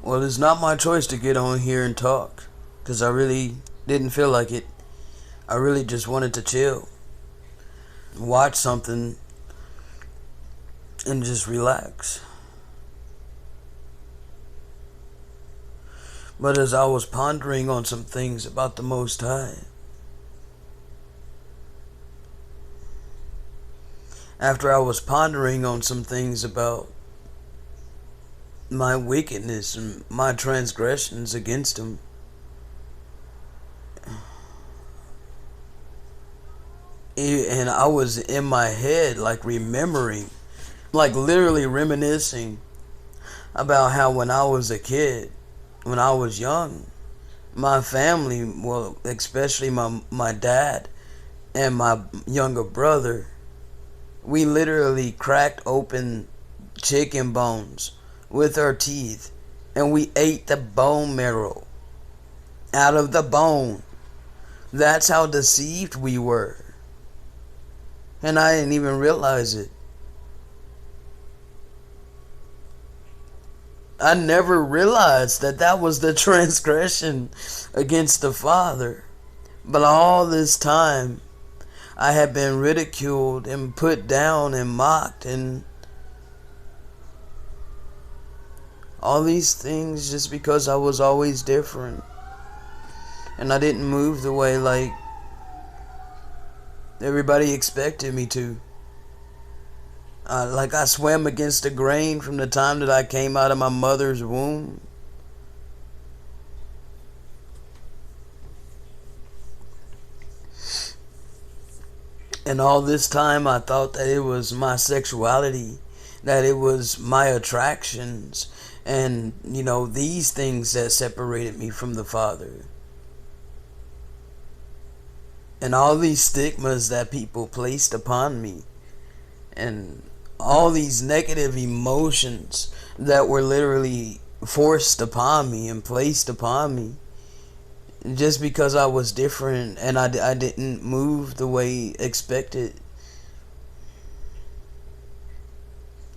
Well, it's not my choice to get on here and talk, because I really didn't feel like it. I really just wanted to chill, watch something, and just relax. But as I was pondering on some things about the Most High, after I was pondering on some things about my wickedness and my transgressions against Him, and I was in my head, like remembering, like literally reminiscing about how when I was a kid, when I was young, my family, well, especially my dad and my younger brother, we literally cracked open chicken bones with our teeth, and we ate the bone marrow out of the bone. That's how deceived we were. And I didn't even realize it. I never realized that that was the transgression against the Father. But all this time, I had been ridiculed and put down and mocked and all these things just because I was always different. And I didn't move the way like everybody expected me to. Like I swam against the grain from the time that I came out of my mother's womb. And all this time I thought that it was my sexuality, that it was my attractions, and, these things that separated me from the Father. And all these stigmas that people placed upon me. And all these negative emotions that were literally forced upon me and placed upon me. Just because I was different and I didn't move the way expected.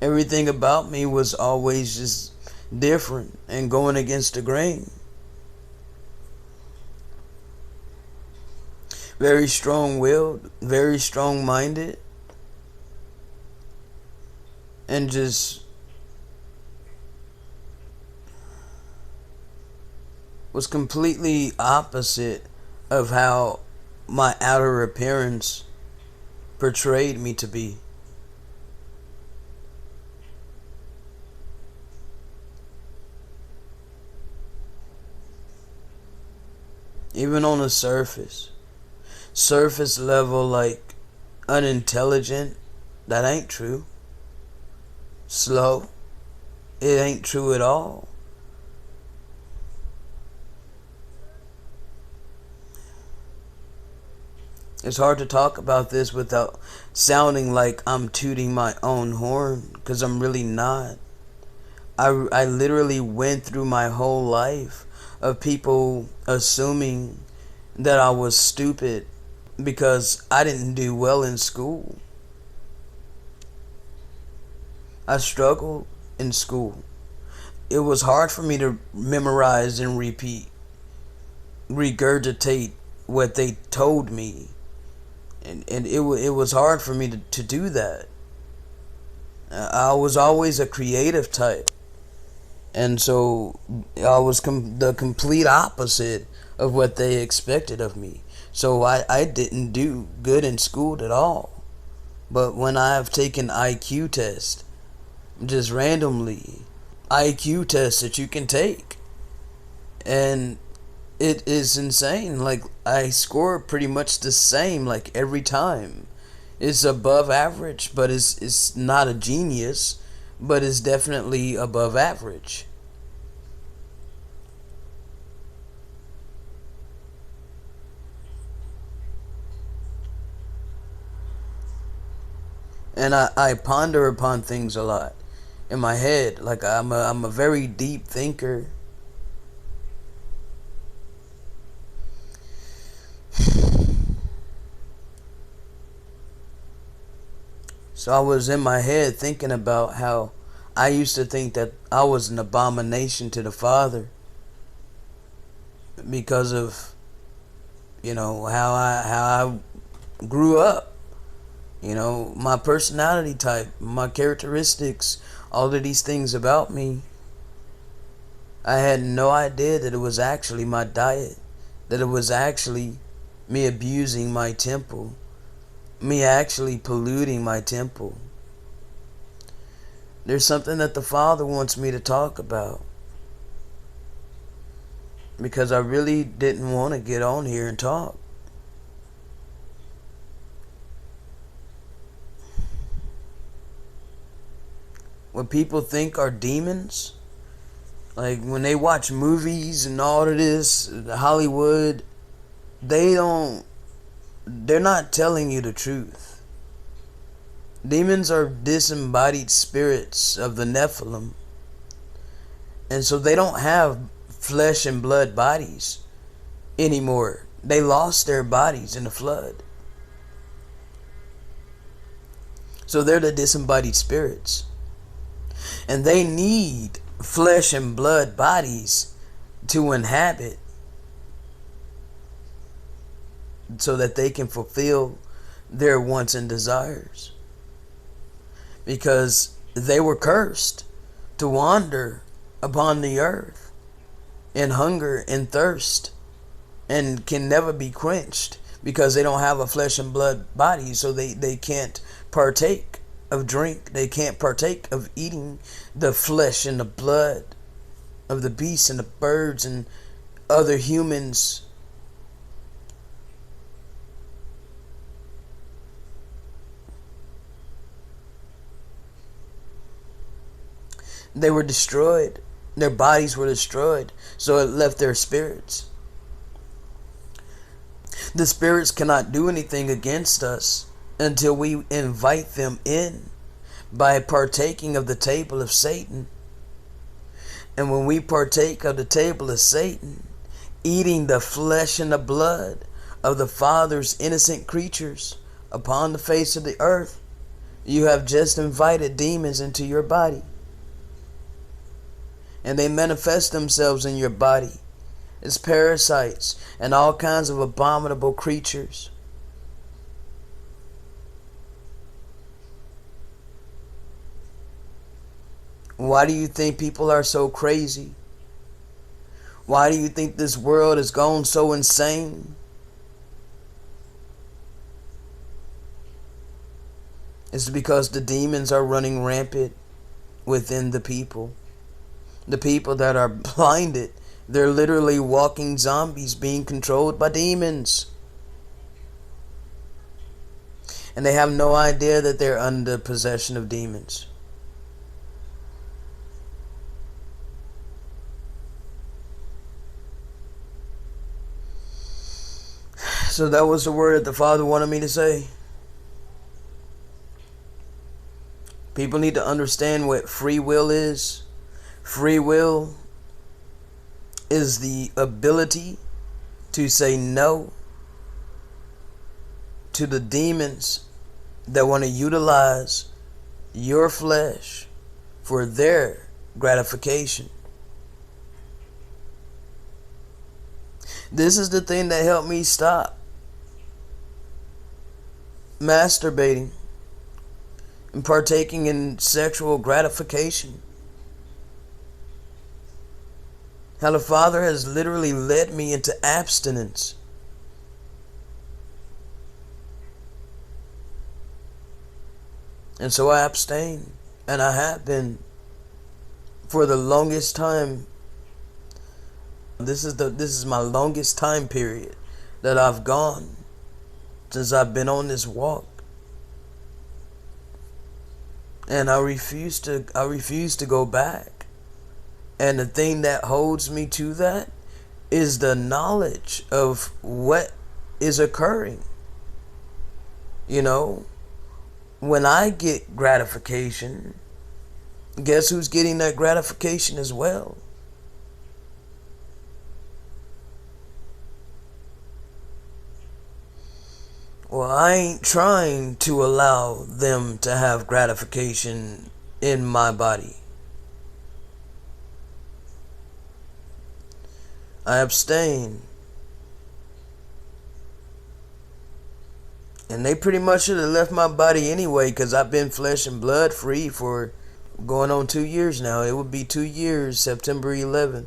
Everything about me was always just different and going against the grain. Very strong-willed, very strong-minded, and just was completely opposite of how my outer appearance portrayed me to be. Even on the surface level, like unintelligent, that ain't true. Slow, it ain't true at all. It's hard to talk about this without sounding like I'm tooting my own horn, because I'm really not. I literally went through my whole life of people assuming that I was stupid because I didn't do well in school. I struggled in school. It was hard for me to memorize and regurgitate what they told me. And it was hard for me to do that. I was always a creative type. And so I was the complete opposite of what they expected of me. So I didn't do good in school at all. But when I've taken IQ tests, just randomly, IQ tests that you can take, and it is insane. Like, I score pretty much the same, like, every time. It's above average, but it's not a genius, but it's definitely above average. And I ponder upon things a lot in my head. Like, I'm a very deep thinker. So I was in my head thinking about how I used to think that I was an abomination to the Father because of, how I grew up. My personality type, my characteristics, all of these things about me. I had no idea that it was actually my diet, that it was actually me abusing my temple, me actually polluting my temple. There's something that the Father wants me to talk about, because I really didn't want to get on here and talk. What people think are demons, like when they watch movies and all of this, Hollywood, they're not telling you the truth. Demons are disembodied spirits of the Nephilim. And so they don't have flesh and blood bodies anymore. They lost their bodies in the flood. So they're the disembodied spirits. And they need flesh and blood bodies to inhabit so that they can fulfill their wants and desires. Because they were cursed to wander upon the earth in hunger and thirst, and can never be quenched because they don't have a flesh and blood body, so they can't partake of drink. They can't partake of eating the flesh and the blood of the beasts and the birds and other humans. They were destroyed. Their bodies were destroyed, so it left their spirits. The spirits cannot do anything against us until we invite them in by partaking of the table of Satan. And when we partake of the table of Satan, eating the flesh and the blood of the Father's innocent creatures upon the face of the earth, you have just invited demons into your body. And they manifest themselves in your body as parasites and all kinds of abominable creatures. Why do you think people are so crazy? Why do you think this world has gone so insane? It's because the demons are running rampant within the people. The people that are blinded, they're literally walking zombies being controlled by demons. And they have no idea that they're under possession of demons. So that was the word that the Father wanted me to say. People need to understand what free will is. Free will is the ability to say no to the demons that want to utilize your flesh for their gratification. This is the thing that helped me stop masturbating and partaking in sexual gratification. How the Father has literally led me into abstinence. And so I abstain. And I have been for the longest time. This is my longest time period that I've gone since I've been on this walk. And I refuse to go back. And the thing that holds me to that is the knowledge of what is occurring. You know, when I get gratification, guess who's getting that gratification as well? Well, I ain't trying to allow them to have gratification in my body. I abstain. And they pretty much should have left my body anyway, because I've been flesh and blood free for going on 2 years now. It would be 2 years, September 11th,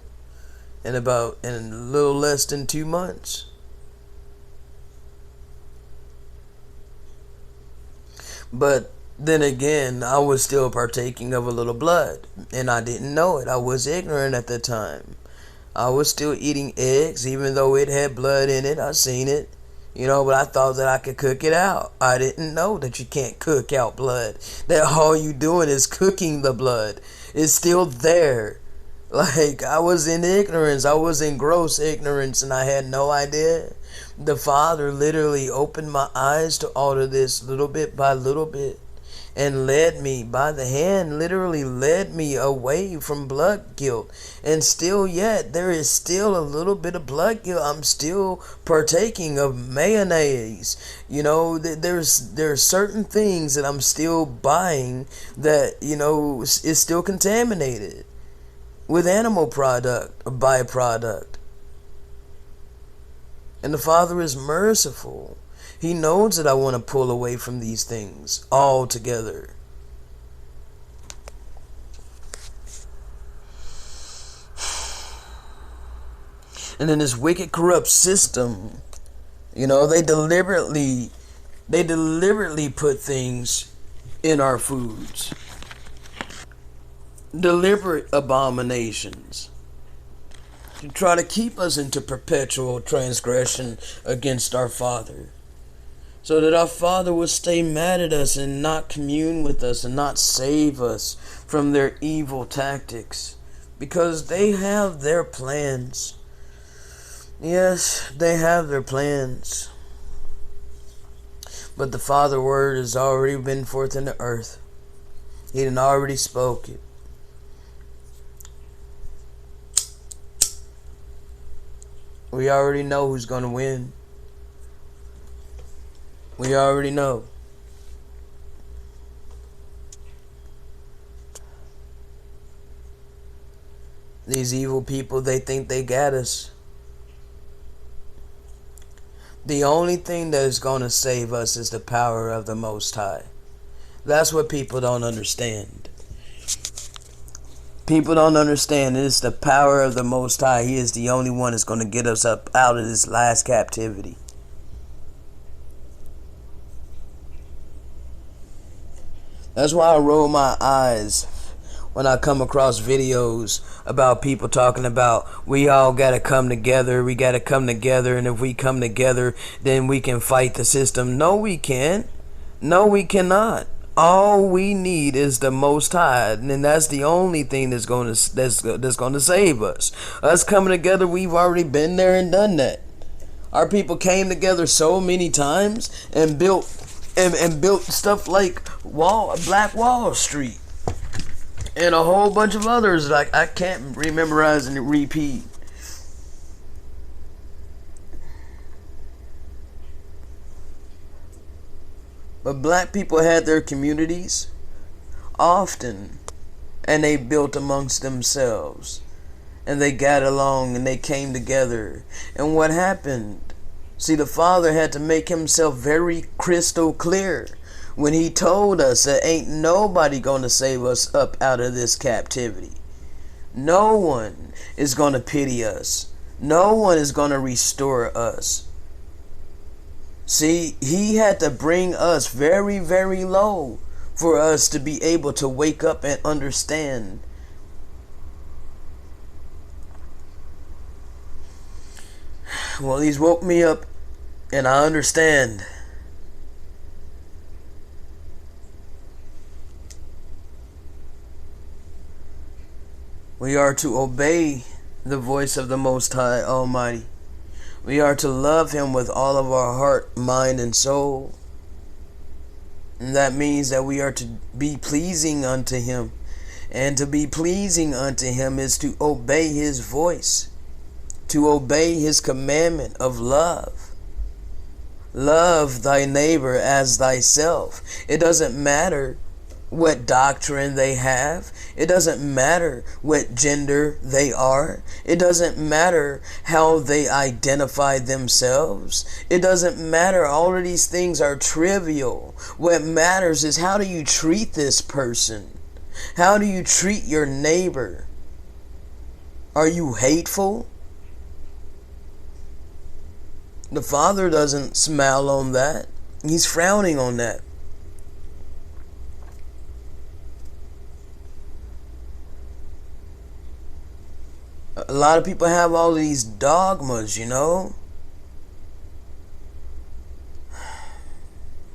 in a little less than 2 months. But then again, I was still partaking of a little blood, and I didn't know it. I was ignorant at the time. I was still eating eggs, even though it had blood in it. I seen it. But I thought that I could cook it out. I didn't know that you can't cook out blood. That all you doing is cooking the blood. It's still there. Like, I was in ignorance. I was in gross ignorance, and I had no idea. The Father literally opened my eyes to all of this little bit by little bit, and led me by the hand, literally led me away from blood guilt. And still yet, there is still a little bit of blood guilt. I'm still partaking of mayonnaise. There's certain things that I'm still buying that, is still contaminated with animal product, a byproduct. And the Father is merciful. He knows that I want to pull away from these things altogether. And in this wicked, corrupt system, they deliberately put things in our foods. Deliberate abominations to try to keep us into perpetual transgression against our Father, so that our Father will stay mad at us and not commune with us and not save us from their evil tactics, because they have their plans. Yes, they have their plans. But the Father word has already been forth in the earth. He done already spoke it. We already know who's going to win. We already know. These evil people, they think they got us. The only thing that is going to save us is the power of the Most High. That's what people don't understand. People don't understand. It's the power of the Most High. He is the only one that's going to get us up out of this last captivity. That's why I roll my eyes when I come across videos about people talking about we all got to come together. We got to come together. And if we come together, then we can fight the system. No, we can't. No, we cannot. All we need is the Most High, and that's the only thing that's going to save us. Us coming together, we've already been there and done that. Our people came together so many times and built stuff like Black Wall Street and a whole bunch of others like I can't rememorize and repeat. But black people had their communities often, and they built amongst themselves, and they got along and they came together. And what happened? See, the Father had to make himself very crystal clear when he told us that ain't nobody gonna save us up out of this captivity. No one is gonna pity us. No one is gonna restore us. See, he had to bring us very, very low for us to be able to wake up and understand. Well, he's woke me up and I understand. We are to obey the voice of the Most High Almighty. We are to love him with all of our heart, mind, and soul. And that means that we are to be pleasing unto him. And to be pleasing unto him is to obey his voice. To obey his commandment of love. Love thy neighbor as thyself. It doesn't matter what doctrine they have. It doesn't matter what gender they are. It doesn't matter how they identify themselves. It doesn't matter. All of these things are trivial. What matters is, how do you treat this person? How do you treat your neighbor? Are you hateful? The Father doesn't smile on that. He's frowning on that. A lot of people have all these dogmas, you know.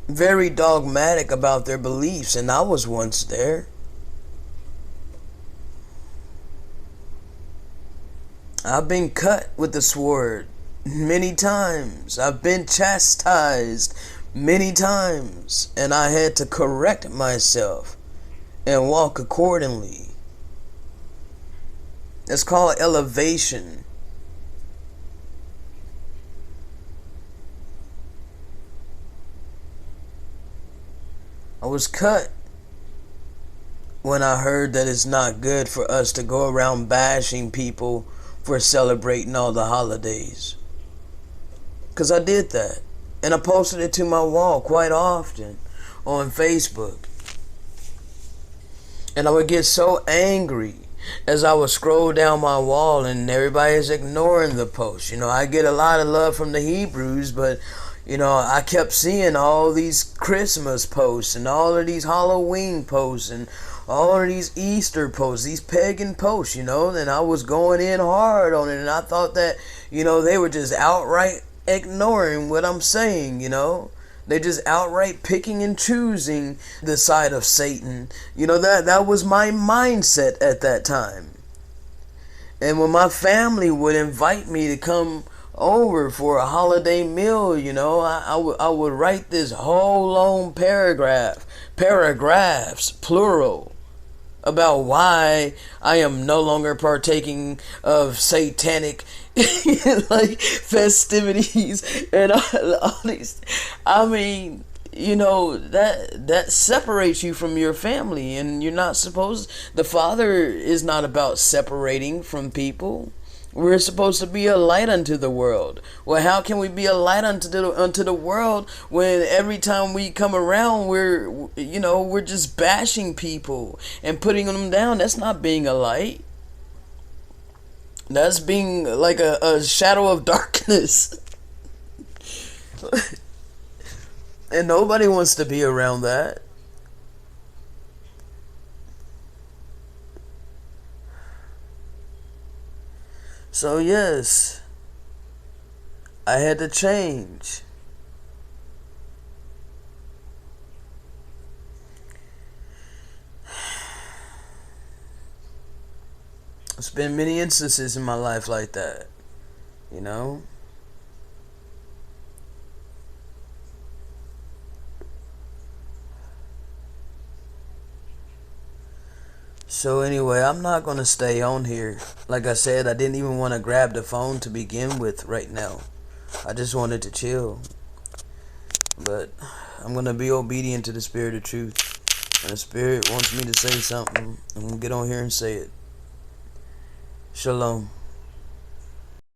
Very dogmatic about their beliefs, and I was once there. I've been cut with the sword many times. I've been chastised many times, and I had to correct myself and walk accordingly. It's called elevation. I was cut when I heard that it's not good for us to go around bashing people for celebrating all the holidays. Because I did that. And I posted it to my wall quite often on Facebook. And I would get so angry as I would scroll down my wall and everybody is ignoring the post. You know, I get a lot of love from the Hebrews, but, you know, I kept seeing all these Christmas posts and all of these Halloween posts and all of these Easter posts, these pagan posts, you know, and I was going in hard on it, and I thought that, you know, they were just outright ignoring what I'm saying, you know. They just outright picking and choosing the side of Satan. You know, that was my mindset at that time. And when my family would invite me to come over for a holiday meal, you know, I would write this whole long paragraphs, plural, about why I am no longer partaking of satanic like festivities and all these. I mean, you know, that separates you from your family, and you're not supposed. The Father is not about separating from people. We're supposed to be a light unto the world. Well, how can we be a light unto the world when every time we come around we're just bashing people and putting them down? That's not being a light. That's being like a shadow of darkness. And nobody wants to be around that. So yes, I had to change. There's been many instances in my life like that, you know. So anyway, I'm not going to stay on here. Like I said, I didn't even want to grab the phone to begin with right now. I just wanted to chill. But I'm going to be obedient to the Spirit of truth. And the Spirit wants me to say something. I'm going to get on here and say it. Shalom.